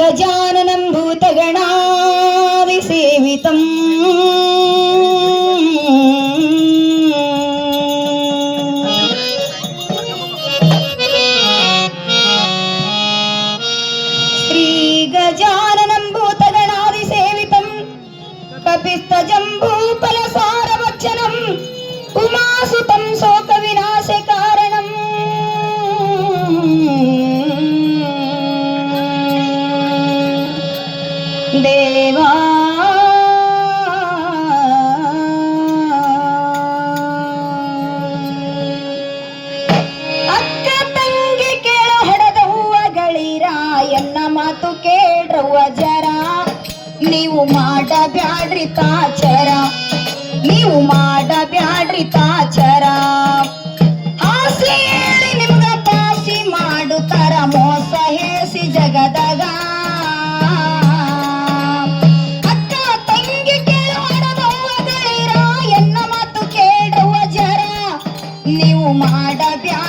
गजाननं भूतगणादिसेवितम् श्रीगजाननं भूतगणादिसेवितम् कपिस्तजम्बूफलसारभक्षणम् उमासुतं शोकविनाशकारणम् देवा अक्क तंगी केಳ हಡದವ್ವಗಳಿರ ಎನ್ನ ಮಾತು ಕೇಳ್ರವ್ವ ಜರ ನೀವು ಮಾಡಬ್ಯಾಡ್ರಿ ತಾಚರ ನೀವು ಮಾಡಬ್ಯಾಡ್ರಿ ತಾಚರ ಆಸೆ ಹೇಳಿ ನಿಮ್ಗ ಪಾಸಿ ಮಾಡುತ್ತಾರ ಮೋಸ ಹೇಸಿ ಜಗದಾಗ ಅಕ್ಕ ತಂಗಿ ಕೇಳೋಡದವ್ವಗಳಿರ ಎನ್ನ ಮಾತು ಕೇಳ್ರವ್ವ ಜರ ನೀವು ಮಾಡಬ್ಯಾಡ್ರಿ